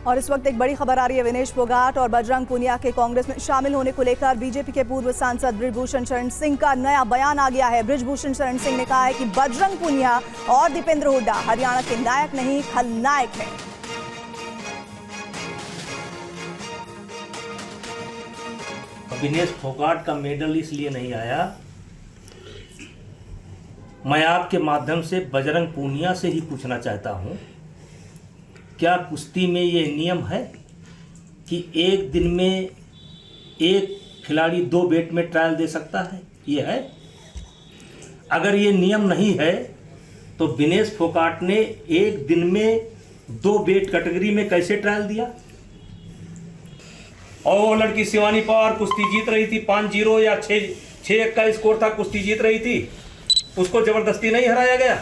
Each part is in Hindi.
और इस वक्त एक बड़ी खबर आ रही है विनेश फोगाट और बजरंग पूनिया के कांग्रेस में शामिल होने को लेकर। बीजेपी के पूर्व सांसद बृजभूषण शरण सिंह का नया बयान आ गया है। बृजभूषण शरण सिंह ने कहा है कि बजरंग पूनिया और दीपेंद्र हुड्डा हरियाणा के नायक नहीं खलनायक हैं। विनेश फोगाट का मेडल इसलिए नहीं आया, मैं आपके माध्यम से बजरंग पूनिया से ही पूछना चाहता हूं, क्या कुश्ती में ये नियम है कि एक दिन में एक खिलाड़ी 2 बेट में ट्रायल दे सकता है? ये है? अगर ये नियम नहीं है तो विनेश फोगाट ने एक दिन में 2 बेट कैटेगरी में कैसे ट्रायल दिया? और वो लड़की शिवानी पवार कुश्ती जीत रही थी 5-0 या 6-1 का स्कोर था, कुश्ती जीत रही थी, उसको जबरदस्ती नहीं हराया गया।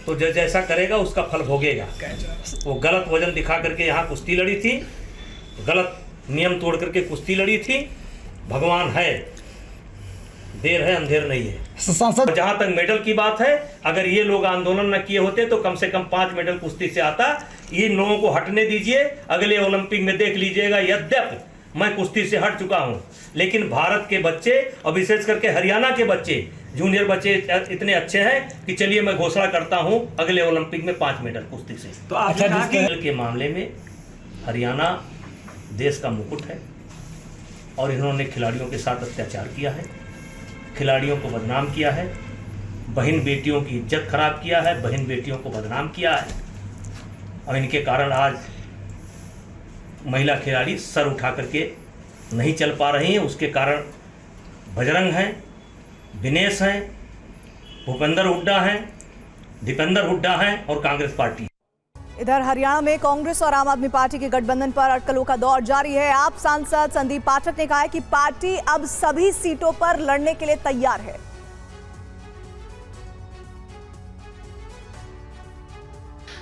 तो जैसा करेगा उसका फल भोगेगा। वो गलत वजन दिखा करके यहाँ कुश्ती लड़ी थी, गलत नियम तोड़ करके कुश्ती लड़ी थी। भगवान है, देर है अंधेर नहीं है। जहां तक मेडल की बात है, अगर ये लोग आंदोलन न किए होते तो कम से कम 5 मेडल कुश्ती से आता। ये लोगों को हटने दीजिए, अगले ओलंपिक में देख लीजिएगा। यद्यपि मैं कुश्ती से हट चुका हूं, लेकिन भारत के बच्चे और विशेष करके हरियाणा के बच्चे, जूनियर बच्चे इतने अच्छे हैं कि चलिए मैं घोषणा करता हूं अगले ओलंपिक में 5 मेडल कुश्ती से। तो अच्छा, के मामले में हरियाणा देश का मुकुट है और इन्होंने खिलाड़ियों के साथ अत्याचार किया है, खिलाड़ियों को बदनाम किया है, बहन बेटियों की इज्जत खराब किया है, बहन बेटियों को बदनाम किया है। और इनके कारण आज महिला खिलाड़ी सर उठा करके नहीं चल पा रही हैं। उसके कारण बजरंग हैं, विनेश हैं, भूपेंद्र हुड्डा हैं, दीपेंद्र हुड्डा हैं और कांग्रेस पार्टी। इधर हरियाणा में कांग्रेस और आम आदमी पार्टी के गठबंधन पर अटकलों का दौर जारी है। आप सांसद संदीप पाठक ने कहा है कि पार्टी अब सभी सीटों पर लड़ने के लिए तैयार है।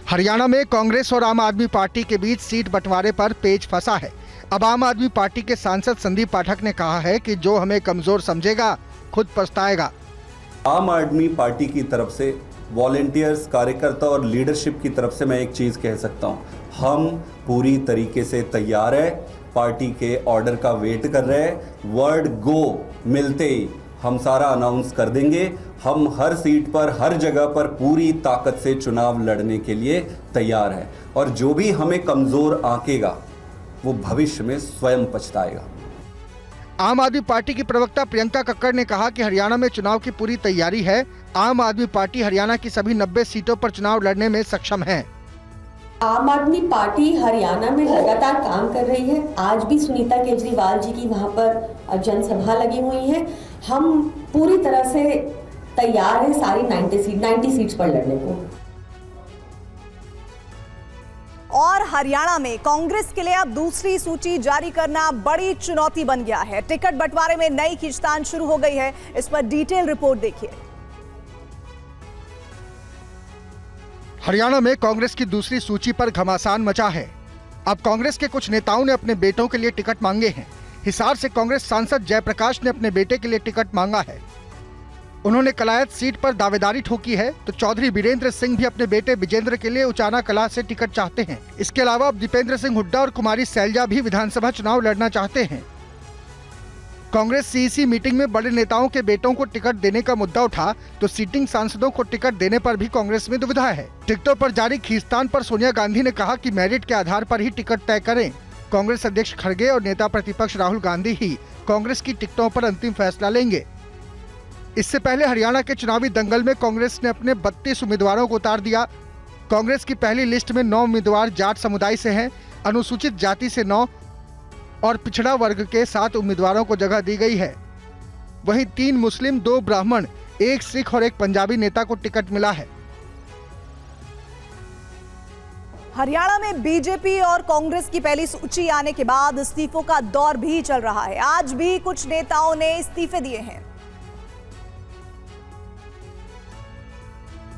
हरियाणा में कांग्रेस और आम आदमी पार्टी के बीच सीट बंटवारे पर पेच फंसा है। अब आम आदमी पार्टी के सांसद संदीप पाठक ने कहा है कि जो हमें कमजोर समझेगा खुद पछताएगा। आम आदमी पार्टी की तरफ से वॉलेंटियर्स, कार्यकर्ता और लीडरशिप की तरफ से मैं एक चीज़ कह सकता हूं, हम पूरी तरीके से तैयार है, पार्टी के ऑर्डर का वेट कर रहे हैं। वर्ड गो मिलते ही हम सारा अनाउंस कर देंगे। हम हर सीट पर, हर जगह पर पूरी ताकत से चुनाव लड़ने के लिए तैयार हैं और जो भी हमें कमज़ोर आंकेगा वो भविष्य में स्वयं पछताएगा। आम आदमी पार्टी की प्रवक्ता प्रियंका कक्कड़ ने कहा कि हरियाणा में चुनाव की पूरी तैयारी है। आम आदमी पार्टी हरियाणा की सभी 90 सीटों पर चुनाव लड़ने में सक्षम है। आम आदमी पार्टी हरियाणा में लगातार काम कर रही है। आज भी सुनीता केजरीवाल जी की वहां पर जनसभा लगी हुई है। हम पूरी तरह से तैयार हैं सारी 90 सीट्स पर लड़ने को। और हरियाणा में कांग्रेस के लिए अब दूसरी सूची जारी करना बड़ी चुनौती बन गया है। टिकट बंटवारे में नई खींचतान शुरू हो गई है। इस पर डिटेल रिपोर्ट देखिए। हरियाणा में कांग्रेस की दूसरी सूची पर घमासान मचा है। अब कांग्रेस के कुछ नेताओं ने अपने बेटों के लिए टिकट मांगे हैं। हिसार से कांग्रेस सांसद जयप्रकाश ने अपने बेटे के लिए टिकट मांगा है। उन्होंने कलायत सीट पर दावेदारी ठोकी है, तो चौधरी वीरेंद्र सिंह भी अपने बेटे विजेंद्र के लिए उचाना कला से टिकट चाहते हैं। इसके अलावा अब दीपेंद्र सिंह हुड्डा और कुमारी सैलजा भी विधानसभा चुनाव लड़ना चाहते हैं। कांग्रेस सीईसी मीटिंग में बड़े नेताओं के बेटों को टिकट देने का मुद्दा उठा, तो सीटिंग सांसदों को टिकट देने पर भी कांग्रेस में दुविधा है। टिकटों पर जारी खींचतान पर सोनिया गांधी ने कहा कि मेरिट के आधार पर ही टिकट तय करें। कांग्रेस अध्यक्ष खड़गे और नेता प्रतिपक्ष राहुल गांधी ही कांग्रेस की टिकटों पर अंतिम फैसला लेंगे। इससे पहले हरियाणा के चुनावी दंगल में कांग्रेस ने अपने 32 उम्मीदवारों को उतार दिया। कांग्रेस की पहली लिस्ट में 9 उम्मीदवार जाट समुदाय से हैं, अनुसूचित जाति से 9 और पिछड़ा वर्ग के 7 उम्मीदवारों को जगह दी गई है। वहीं 3 मुस्लिम, 2 ब्राह्मण, 1 सिख और 1 पंजाबी नेता को टिकट मिला है। हरियाणा में बीजेपी और कांग्रेस की पहली सूची आने के बाद इस्तीफों का दौर भी चल रहा है। आज भी कुछ नेताओं ने इस्तीफे दिए हैं।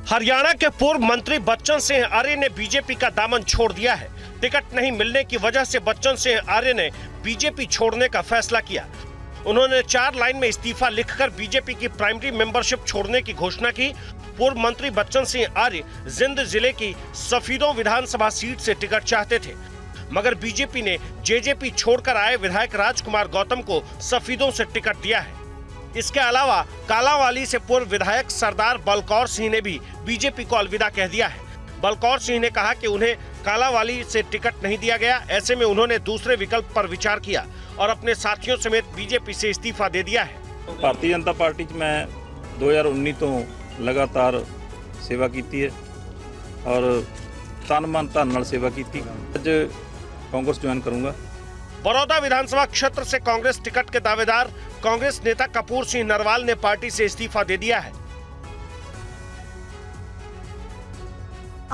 हरियाणा के पूर्व मंत्री बच्चन सिंह आर्य ने बीजेपी का दामन छोड़ दिया है। टिकट नहीं मिलने की वजह से बच्चन सिंह आर्य ने बीजेपी छोड़ने का फैसला किया। उन्होंने 4 लाइन में इस्तीफा लिखकर बीजेपी की प्राइमरी मेंबरशिप छोड़ने की घोषणा की। पूर्व मंत्री बच्चन सिंह आर्य जिंद जिले की सफीदों विधानसभा सीट से टिकट चाहते थे, मगर बीजेपी ने जेजेपी छोड़कर आए विधायक राजकुमार गौतम को सफीदों से टिकट दिया है। इसके अलावा कालांवाली से पूर्व विधायक सरदार बलकौर सिंह ने भी बीजेपी को अलविदा कह दिया है। बलकौर सिंह ने कहा कि उन्हें कालांवाली से टिकट नहीं दिया गया, ऐसे में उन्होंने दूसरे विकल्प पर विचार किया और अपने साथियों समेत बीजेपी से इस्तीफा दे दिया है। भारतीय जनता पार्टी च मैं 2019 तो लगातार सेवा की है और तन मन धन नाल सेवा की। अज कांग्रेस ज्वाइन करूंगा। बड़ौदा विधानसभा क्षेत्र से कांग्रेस टिकट के दावेदार कांग्रेस नेता कपूर सिंह नरवाल ने पार्टी से इस्तीफा दे दिया है।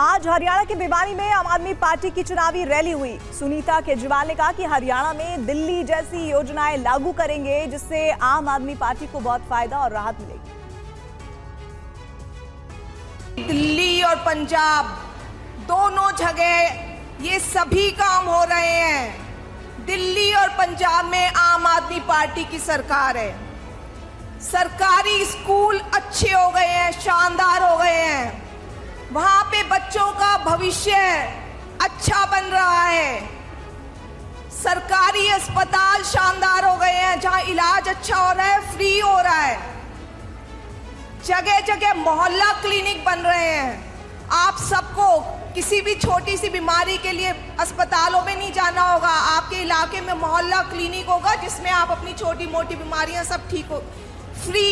आज हरियाणा के भिवानी में आम आदमी पार्टी की चुनावी रैली हुई। सुनीता केजरीवाल ने कहा कि हरियाणा में दिल्ली जैसी योजनाएं लागू करेंगे, जिससे आम आदमी पार्टी को बहुत फायदा और राहत मिलेगी। दिल्ली और पंजाब दोनों जगह ये सभी काम हो रहे हैं। दिल्ली और पंजाब में आम आदमी पार्टी की सरकार है। सरकारी स्कूल अच्छे हो गए हैं, शानदार हो गए हैं। वहां पे बच्चों का भविष्य अच्छा बन रहा है। सरकारी अस्पताल शानदार हो गए हैं, जहां इलाज अच्छा हो रहा है, फ्री हो रहा है। जगह जगह मोहल्ला क्लिनिक बन रहे हैं। आप सबको किसी भी छोटी सी बीमारी के लिए अस्पतालों में नहीं जाना होगा। आपके इलाके में मोहल्ला क्लिनिक होगा, जिसमें आप अपनी छोटी मोटी बीमारियां सब ठीक हो, फ्री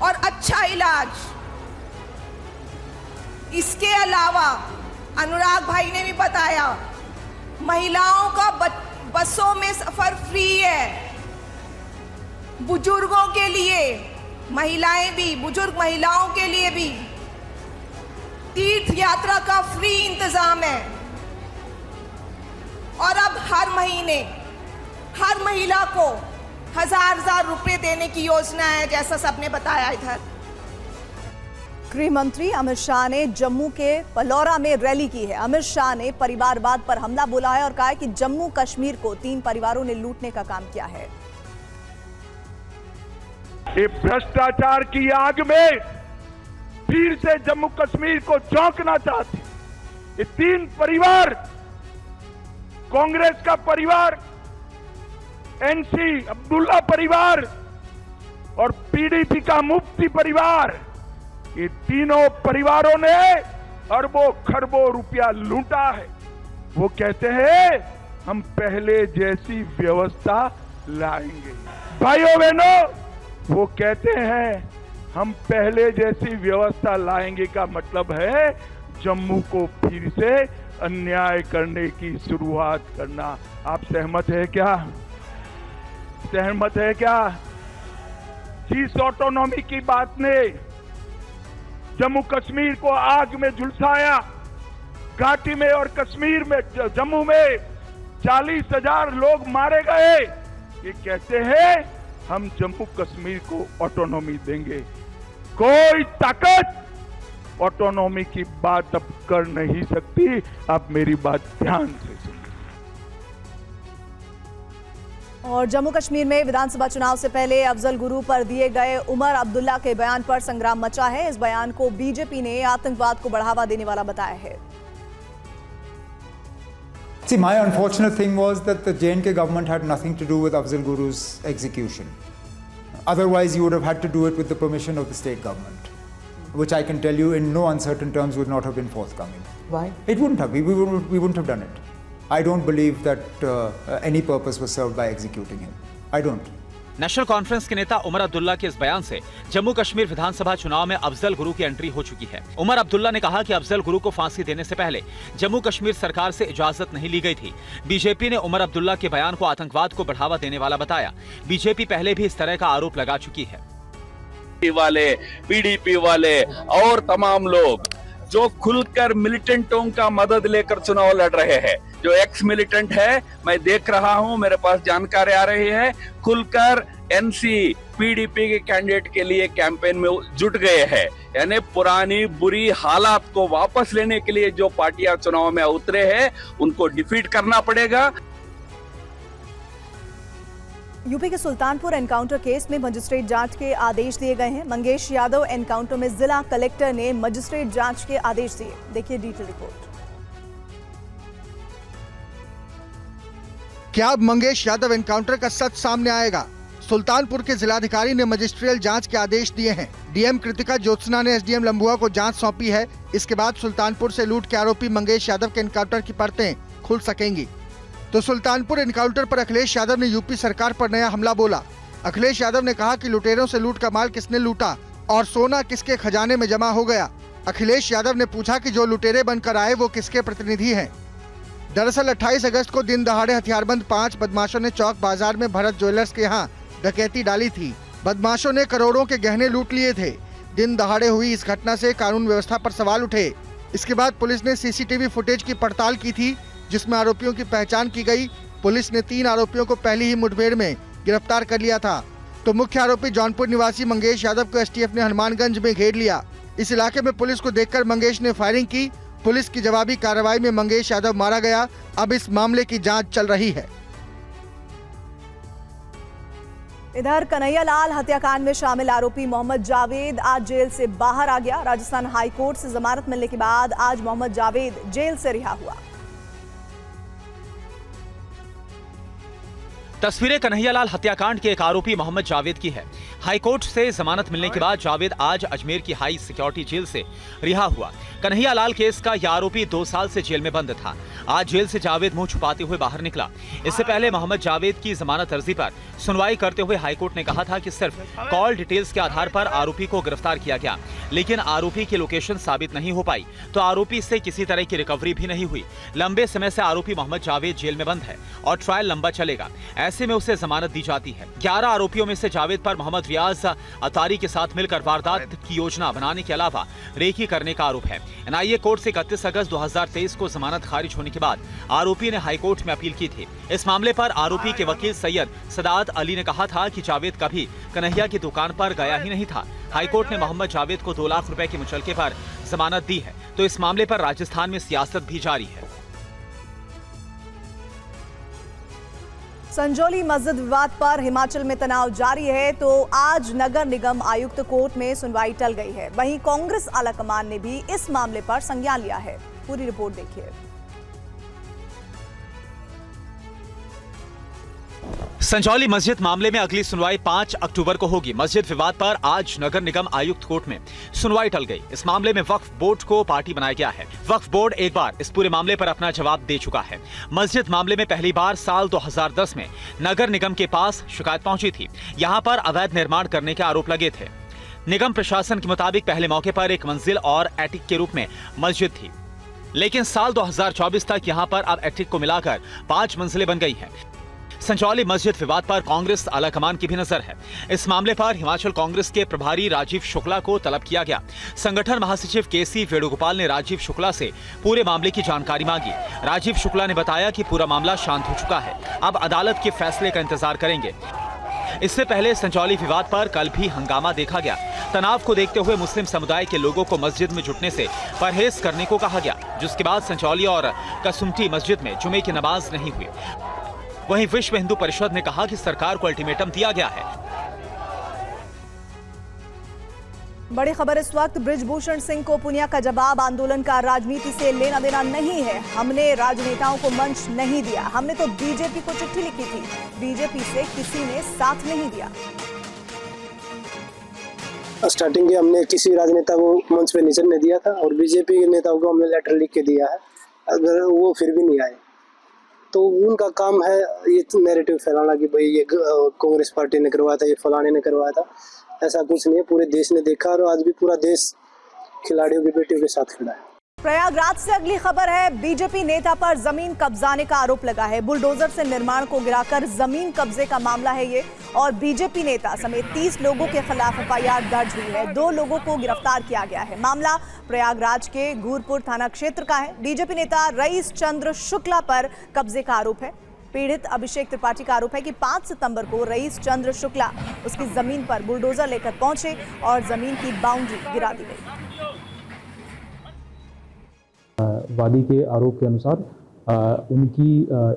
और अच्छा इलाज। इसके अलावा अनुराग भाई ने भी बताया, महिलाओं का बसों में सफर फ्री है। बुजुर्गों के लिए, महिलाएं भी, बुजुर्ग महिलाओं के लिए भी तीर्थ यात्रा का फ्री इंतजाम है। और अब हर महीने हर महिला को 1000 रुपए देने की योजना है, जैसा सबने बताया इधर। गृह मंत्री अमित शाह ने जम्मू के पलौरा में रैली की है। अमित शाह ने परिवारवाद पर हमला बोला है और कहा है कि जम्मू कश्मीर को 3 परिवारों ने लूटने का काम किया है। ये भ्रष्टाचार की आग में फिर से जम्मू कश्मीर को झोंकना चाहते। ये 3 परिवार, कांग्रेस का परिवार, एनसी अब्दुल्ला परिवार और पीडीपी का मुफ्ती परिवार, ये तीनों परिवारों ने अरबों खरबों रुपया लूटा है। वो कहते हैं हम पहले जैसी व्यवस्था लाएंगे। भाइयों बहनों, वो कहते हैं हम पहले जैसी व्यवस्था लाएंगे का मतलब है जम्मू को फिर से अन्याय करने की शुरुआत करना। आप सहमत है क्या? सहमत है क्या? जिस ऑटोनॉमी की बात ने जम्मू कश्मीर को आग में झुलसाया, घाटी में और कश्मीर में, जम्मू में 40,000 लोग मारे गए, ये कहते हैं हम जम्मू कश्मीर को ऑटोनॉमी देंगे। कोई ताकत ऑटोनॉमी की बात अब कर नहीं सकती। आप मेरी बात ध्यान से सुनिए। और जम्मू कश्मीर में विधानसभा चुनाव से पहले अफजल गुरु पर दिए गए उमर अब्दुल्ला के बयान पर संग्राम मचा है। इस बयान को बीजेपी ने आतंकवाद को बढ़ावा देने वाला बताया है। See, my unfortunate thing was that the J&K government had nothing to do with Afzal Guru's execution. Otherwise, you would have had to do it with the permission of the state government, which I can tell you in no uncertain terms would not have been forthcoming. Why? It wouldn't have. We wouldn't have done it. I don't believe that any purpose was served by executing him. I don't. National conference के नेता उमर अब्दुल्ला के इस बयान से जम्मू कश्मीर विधानसभा चुनाव में अफजल गुरु की एंट्री हो चुकी है। उमर अब्दुल्ला ने कहा कि अफजल गुरु को फांसी देने से पहले जम्मू कश्मीर सरकार से इजाजत नहीं ली गई थी। बीजेपी ने उमर अब्दुल्ला के बयान को आतंकवाद को बढ़ावा देने वाला बताया। बीजेपी पहले भी इस तरह का आरोप लगा चुकी है। वाले, पीडीपी वाले और तमाम लोग जो खुलकर मिलिटेंटों का मदद लेकर चुनाव लड़ रहे हैं, जो एक्स मिलिटेंट है, मैं देख रहा हूं, मेरे पास जानकारी आ रही है, खुलकर एनसी पीडीपी के कैंडिडेट के लिए कैंपेन में जुट गए हैं। यानी पुरानी बुरी हालात को वापस लेने के लिए जो पार्टियां चुनाव में उतरे हैं, उनको डिफीट करना पड़ेगा। यूपी के सुल्तानपुर एनकाउंटर केस में मजिस्ट्रेट जांच के आदेश दिए गए हैं। मंगेश यादव एनकाउंटर में जिला कलेक्टर ने मजिस्ट्रेट जांच के आदेश दिए। देखिए डिटेल रिपोर्ट। क्या अब मंगेश यादव एनकाउंटर का सच सामने आएगा? सुल्तानपुर के जिलाधिकारी ने मजिस्ट्रियल जांच के आदेश दिए हैं। डीएम कृतिका ज्योत्सना ने एसडीएम लंबुआ को जांच सौंपी है। इसके बाद सुल्तानपुर से लूट के आरोपी मंगेश यादव के एनकाउंटर की परतें खुल सकेंगी। तो सुल्तानपुर एनकाउंटर पर अखिलेश यादव ने यूपी सरकार पर नया हमला बोला। अखिलेश यादव ने कहा कि लुटेरों से लूट का माल किसने लूटा और सोना किसके खजाने में जमा हो गया। अखिलेश यादव ने पूछा कि जो लुटेरे बनकर आए वो किसके प्रतिनिधि हैं। दरअसल 28 अगस्त को दिन दहाड़े हथियारबंद 5 बदमाशों ने चौक बाजार में भरत ज्वेलर्स के यहाँ डकैती डाली थी। बदमाशों ने करोड़ों के गहने लूट लिए थे। दिन दहाड़े हुई इस घटना से कानून व्यवस्था पर सवाल उठे। इसके बाद पुलिस ने सीसीटीवी फुटेज की पड़ताल की थी, जिसमें आरोपियों की पहचान की गई। पुलिस ने 3 आरोपियों को पहली ही मुठभेड़ में गिरफ्तार कर लिया था। तो मुख्य आरोपी जौनपुर निवासी मंगेश यादव को एसटीएफ ने हनुमानगंज में घेर लिया। इस इलाके में पुलिस को देखकर मंगेश ने फायरिंग की। पुलिस की जवाबी कार्रवाई में मंगेश यादव मारा गया। अब इस मामले की जांच चल रही है। इधर कन्हैयालाल हत्याकांड में शामिल आरोपी मोहम्मद जावेद आज जेल से बाहर आ गया। राजस्थान हाई कोर्ट से जमानत मिलने के बाद आज मोहम्मद जावेद जेल से रिहा हुआ। तस्वीरें कन्हैयालाल हत्याकांड के एक आरोपी मोहम्मद जावेद की है। हाईकोर्ट से जमानत मिलने के बाद जावेद आज अजमेर की हाई सिक्योरिटी जेल से रिहा हुआ। कन्हैयालाल केस का यह आरोपी 2 साल से जेल में बंद था। आज जेल से जावेद मुंह छुपाते हुए बाहर निकला। इससे पहले मोहम्मद जावेद की जमानत अर्जी पर सुनवाई करते हुए हाईकोर्ट ने कहा था कि सिर्फ कॉल डिटेल्स के आधार पर आरोपी को गिरफ्तार किया गया, लेकिन आरोपी की लोकेशन साबित नहीं हो पाई, तो आरोपी से किसी तरह की रिकवरी भी नहीं हुई। लंबे समय से आरोपी मोहम्मद जावेद जेल में बंद है और ट्रायल लंबा चलेगा, ऐसे में उसे जमानत दी जाती है। 11 आरोपियों में से जावेद पर मोहम्मद रियाज अतारी के साथ मिलकर वारदात की योजना बनाने के अलावा रेकी करने का आरोप है। एनआईए कोर्ट से 31 अगस्त 2023 को जमानत खारिज होने के बाद आरोपी ने हाईकोर्ट में अपील की थी। इस मामले पर आरोपी के वकील सैयद सदात अली ने कहा था कि जावेद कभी कन्हैया की दुकान पर गया ही नहीं था। हाईकोर्ट ने मोहम्मद जावेद को 2 लाख रुपए के मुचलके पर जमानत दी है। तो इस मामले पर राजस्थान में सियासत भी जारी है। संजौली मस्जिद विवाद पर हिमाचल में तनाव जारी है, तो आज नगर निगम आयुक्त कोर्ट में सुनवाई टल गई है। वहीं कांग्रेस आलाकमान ने भी इस मामले पर संज्ञान लिया है। पूरी रिपोर्ट देखिए। संजौली मस्जिद मामले में अगली सुनवाई 5 अक्टूबर को होगी। मस्जिद विवाद पर आज नगर निगम आयुक्त कोर्ट में सुनवाई टल गई। इस मामले में वक्फ बोर्ड को पार्टी बनाया गया है। वक्फ बोर्ड एक बार इस पूरे मामले पर अपना जवाब दे चुका है। मस्जिद मामले में पहली बार साल 2010 में नगर निगम के पास शिकायत पहुंची थी। यहाँ पर अवैध निर्माण करने के आरोप लगे थे। निगम प्रशासन के मुताबिक पहले मौके पर 1 मंजिल और एटिक के रूप में मस्जिद थी, लेकिन साल 2024 तक यहाँ पर अब एटिक को मिलाकर 5 मंजिलें बन गई हैं। संजौली मस्जिद विवाद पर कांग्रेस आलाकमान की भी नजर है। इस मामले पर हिमाचल कांग्रेस के प्रभारी राजीव शुक्ला को तलब किया गया। संगठन महासचिव केसी वेणुगोपाल ने राजीव शुक्ला से पूरे मामले की जानकारी मांगी। राजीव शुक्ला ने बताया कि पूरा मामला शांत हो चुका है, अब अदालत के फैसले का इंतजार करेंगे। इससे पहले संजौली विवाद पर कल भी हंगामा देखा गया। तनाव को देखते हुए मुस्लिम समुदाय के लोगों को मस्जिद में जुटने से परहेज करने को कहा गया, जिसके बाद संजौली और कसुमटी मस्जिद में जुमे की नमाज नहीं हुई। वहीं विश्व हिंदू परिषद ने कहा कि सरकार को अल्टीमेटम दिया गया है। बड़ी खबर इस वक्त, बृजभूषण सिंह को पुनिया का जवाब, आंदोलन का राजनीति से लेना देना नहीं है। हमने राजनेताओं को मंच नहीं दिया, हमने तो बीजेपी को चिट्ठी लिखी थी, बीजेपी से किसी ने साथ नहीं दिया। स्टार्टिंग के हमने किसी राजनेता को मंच पे नहीं चढ़ने दिया था और बीजेपी के नेताओं को हमने लेटर लिख के दिया है। अगर वो फिर भी नहीं आए तो उनका काम है ये नैरेटिव फैलाना कि भाई ये कांग्रेस पार्टी ने करवाया था, ये फलाने ने करवाया था। ऐसा कुछ नहीं है, पूरे देश ने देखा और आज भी पूरा देश खिलाड़ियों की बेटियों के साथ खड़ा है। प्रयागराज से अगली खबर है, बीजेपी नेता पर जमीन कब्जाने का आरोप लगा है। बुलडोजर से निर्माण को गिराकर जमीन कब्जे का मामला है ये, और बीजेपी नेता समेत 30 लोगों के खिलाफ एफआईआर दर्ज हुई है। 2 लोगों को गिरफ्तार किया गया है। मामला प्रयागराज के घूरपुर थाना क्षेत्र का है। बीजेपी नेता रईस चंद्र शुक्ला पर कब्जे का आरोप है। पीड़ित अभिषेक त्रिपाठी का आरोप है कि 5 सितंबर को रईस चंद्र शुक्ला उसकी जमीन पर बुलडोजर लेकर पहुंचे और जमीन की बाउंड्री गिरा दी गई। वादी के आरोप के अनुसार उनकी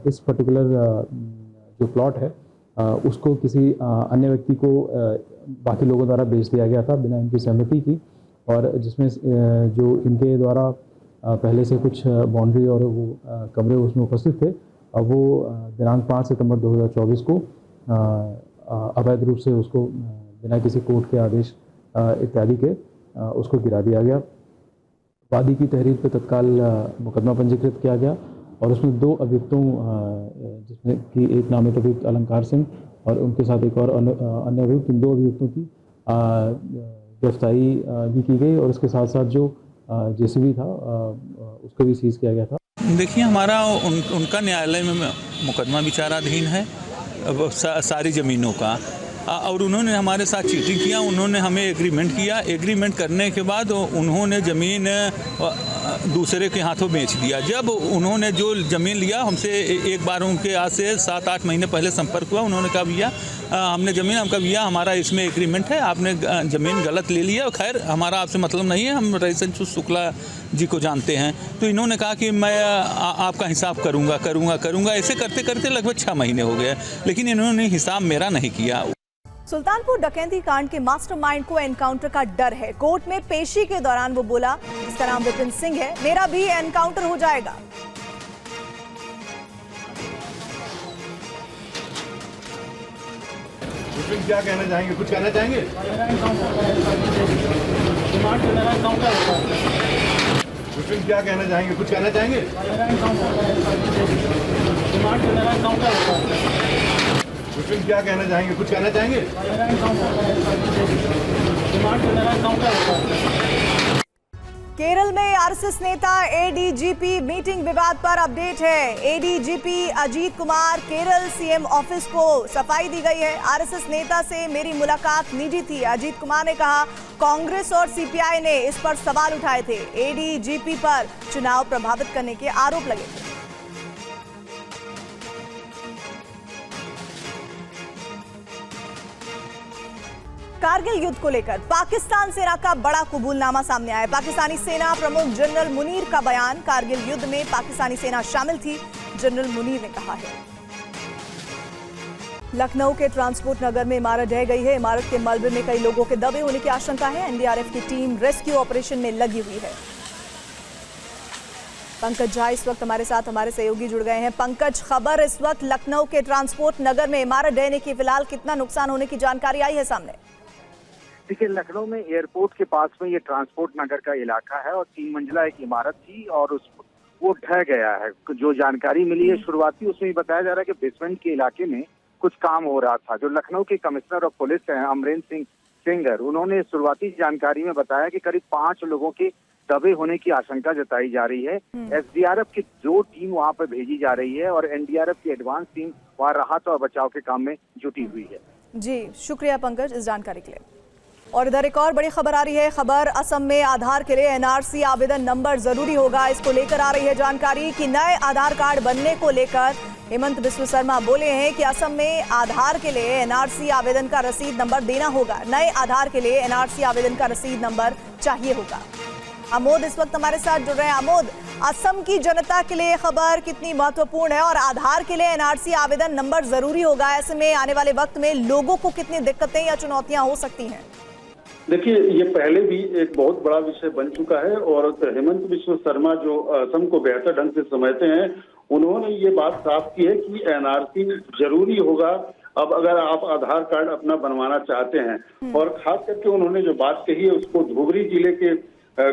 इस पर्टिकुलर जो प्लॉट है उसको किसी अन्य व्यक्ति को बाकी लोगों द्वारा बेच दिया गया था बिना इनकी सहमति की, और जिसमें जो इनके द्वारा पहले से कुछ बाउंड्री और वो कमरे उसमें उपस्थित थे, अब वो दिनांक 5 सितंबर 2024 को अवैध रूप से उसको बिना किसी कोर्ट के आदेश इत्यादि के उसको गिरा दिया गया। वादी की तहरीर पर तत्काल मुकदमा पंजीकृत किया गया और उसमें 2 अभियुक्तों जिसमें कि एक नामित अभियुक्त अलंकार सिंह और उनके साथ एक और अन्य अभियुक्त, इन 2 अभियुक्तों की गिरफ्तारी भी की गई और उसके साथ साथ जो जेसीबी था उसको भी सीज किया गया था। देखिए, हमारा उनका न्यायालय में मुकदमा विचाराधीन है सारी ज़मीनों का, और उन्होंने हमारे साथ चीटिंग किया। उन्होंने हमें एग्रीमेंट किया, एग्रीमेंट करने के बाद उन्होंने ज़मीन दूसरे के हाथों बेच दिया। जब उन्होंने जो ज़मीन लिया हमसे, एक बार उनके आज से 7-8 महीने पहले संपर्क हुआ, उन्होंने कहा भैया हमने ज़मीन, हम कहा भैया हमारा इसमें एग्रीमेंट है, आपने ज़मीन गलत ले लिया। खैर हमारा आपसे मतलब नहीं है, हम रईसन शुक्ला जी को जानते हैं। तो इन्होंने कहा कि मैं आपका हिसाब करूँगा। ऐसे करते करते लगभग 6 महीने हो गए, लेकिन इन्होंने हिसाब मेरा नहीं किया। सुल्तानपुर डकैती कांड के मास्टरमाइंड को एनकाउंटर का डर है। कोर्ट में पेशी के दौरान वो बोला, जिसका नाम विपिन सिंह है, मेरा भी एनकाउंटर हो जाएगा। विपिन क्या कहना चाहेंगे, कुछ कहना चाहेंगे? विपिन क्या कहना चाहेंगे, कुछ कहना चाहेंगे? विपिन क्या कहना चाहेंगे, कुछ कहना चाहेंगे? केरल में आरएसएस नेता एडीजीपी मीटिंग विवाद पर अपडेट है। ADGP Ajit Kumar Kerala CM office को सफाई दी गई है। आरएसएस नेता से मेरी मुलाकात निजी थी। अजीत कुमार ने कहा, कांग्रेस और सीपीआई ने इस पर सवाल उठाए थे। एडीजीपी पर चुनाव प्रभावित करने के आरोप लगे थे। कारगिल युद्ध को लेकर पाकिस्तान सेना का बड़ा कबूलनामा सामने आया। पाकिस्तानी सेना प्रमुख जनरल मुनीर का बयान, कारगिल युद्ध में पाकिस्तानी सेना शामिल थी, जनरल मुनीर ने कहा है। लखनऊ के ट्रांसपोर्ट नगर में इमारत ढह गई है। इमारत के मलबे में कई लोगों के दबे होने की आशंका है। एनडीआरएफ की टीम रेस्क्यू ऑपरेशन में लगी हुई है। पंकज झा इस वक्त हमारे साथ, हमारे सहयोगी जुड़ गए हैं। पंकज, खबर इस वक्त लखनऊ के ट्रांसपोर्ट नगर में इमारत ढहने की फिलहाल कितना नुकसान होने की जानकारी आई है सामने? देखिए, लखनऊ में एयरपोर्ट के पास में ये ट्रांसपोर्ट नगर का इलाका है और 3 मंजिला एक इमारत थी और वो ढह गया है। जो जानकारी मिली है शुरुआती, उसमें बताया जा रहा है कि बेसमेंट के इलाके में कुछ काम हो रहा था। जो लखनऊ के कमिश्नर ऑफ पुलिस हैं अमरेंद्र सिंह सेंगर, उन्होंने शुरुआती जानकारी में बताया कि करीब 5 लोगों के दबे होने की आशंका जताई जा रही है। एसडीआरएफ की 2 टीम वहां पर भेजी जा रही है और एनडीआरएफ की एडवांस टीम वहां राहत और बचाव के काम में जुटी हुई है। जी, शुक्रिया पंकज इस जानकारी के लिए। और इधर एक और बड़ी खबर आ रही है। खबर, असम में आधार के लिए एनआरसी आवेदन नंबर जरूरी होगा। इसको लेकर आ रही है जानकारी कि नए आधार कार्ड बनने को लेकर हेमंत बिस्व शर्मा बोले हैं कि असम में आधार के लिए एनआरसी आवेदन का रसीद नंबर देना होगा। नए आधार के लिए एनआरसी आवेदन का रसीद नंबर चाहिए होगा। अमोद इस वक्त हमारे साथ जुड़ रहे हैं। अमोद, असम की जनता के लिए खबर कितनी महत्वपूर्ण है और आधार के लिए एनआरसी आवेदन नंबर जरूरी होगा, ऐसे में आने वाले वक्त में लोगों को कितनी दिक्कतें या चुनौतियां हो सकती हैं? देखिए, ये पहले भी एक बहुत बड़ा विषय बन चुका है और हेमंत बिस्व शर्मा जो असम को बेहतर ढंग से समझते हैं, उन्होंने ये बात साफ की है कि एनआरसी जरूरी होगा अब अगर आप आधार कार्ड अपना बनवाना चाहते हैं। और खास करके उन्होंने जो बात कही है उसको धुबरी जिले के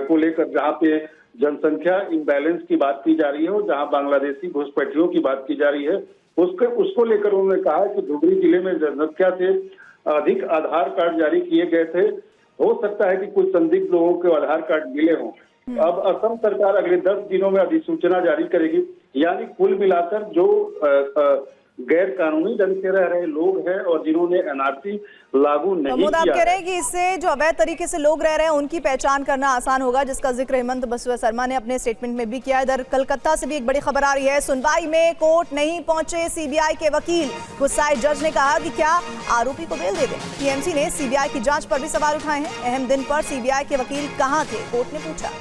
को लेकर, जहाँ पे जनसंख्या इम्बैलेंस की बात की जा रही है और जहाँ बांग्लादेशी घुसपैठियों की बात की जा रही है, उसको लेकर उन्होंने कहा कि धुबरी जिले में जनसंख्या से अधिक आधार कार्ड जारी किए गए थे। हो सकता है कि कुछ संदिग्ध लोगों को आधार कार्ड मिले हों। अब असम सरकार अगले 10 दिनों में अधिसूचना जारी करेगी, यानी कुल मिलाकर जो गैर कानूनी ढंग से रह रहे लोग हैं और जिन्होंने एनआरसी लागू नहीं किया। आप कह रहे हैं कि इससे जो अवैध तरीके से लोग रह रहे हैं उनकी पहचान करना आसान होगा, जिसका जिक्र हेमंत बिस्व शर्मा ने अपने स्टेटमेंट में भी किया। इधर कलकत्ता से भी एक बड़ी खबर आ रही है। सुनवाई में कोर्ट नहीं पहुंचे सीबीआई के वकील। गुस्साए जज ने कहा कि क्या आरोपी को बेल दे दें। टीएमसी ने सीबीआई की जांच पर भी सवाल उठाए हैं। अहम दिन पर सीबीआई के वकील कहां थे, कोर्ट ने पूछा।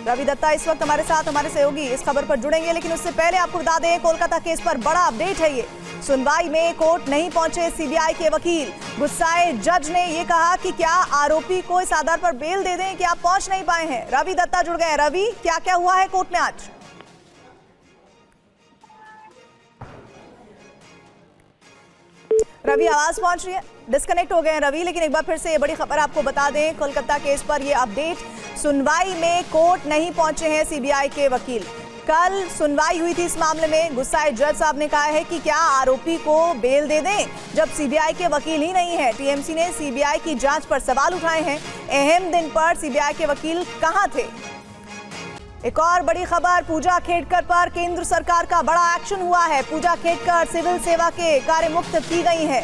रवि दत्ता इस वक्त हमारे साथ, हमारे सहयोगी इस खबर पर जुड़ेंगे, लेकिन उससे पहले आपको बता दें कोलकाता केस पर बड़ा अपडेट है। ये सुनवाई में कोर्ट नहीं पहुंचे सीबीआई के वकील। गुस्साए जज ने यह कहा कि क्या आरोपी को इस आधार पर बेल दे दें कि आप पहुंच नहीं पाए हैं। रवि दत्ता जुड़ गए। रवि, क्या क्या हुआ है कोर्ट में आज? रवि, आवाज पहुंच रही है? डिस्कनेक्ट हो गए हैं रवि, लेकिन एक बार फिर से ये बड़ी खबर आपको बता दें, कोलकाता केस पर ये अपडेट। सुनवाई में कोर्ट नहीं पहुंचे हैं सीबीआई के वकील। कल सुनवाई हुई थी इस मामले में। गुस्साए जज साहब ने कहा है कि क्या आरोपी को बेल दे दें जब सीबीआई के वकील ही नहीं है। टीएमसी ने सीबीआई की जांच पर सवाल उठाए हैं। अहम दिन पर सीबीआई के वकील कहां थे? एक और बड़ी खबर, पूजा खेड़कर पर केंद्र सरकार का बड़ा एक्शन हुआ है। पूजा खेड़कर सिविल सेवा के कार्य मुक्त की गई है।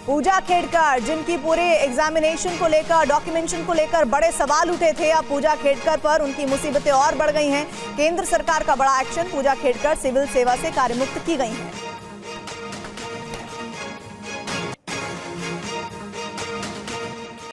पूजा खेड़कर, जिनकी पूरे एग्जामिनेशन को लेकर, डॉक्यूमेंटेशन को लेकर बड़े सवाल उठे थे, अब पूजा खेड़कर पर उनकी मुसीबतें और बढ़ गई हैं। केंद्र सरकार का बड़ा एक्शन, पूजा खेड़कर सिविल सेवा से कार्यमुक्त की गई हैं।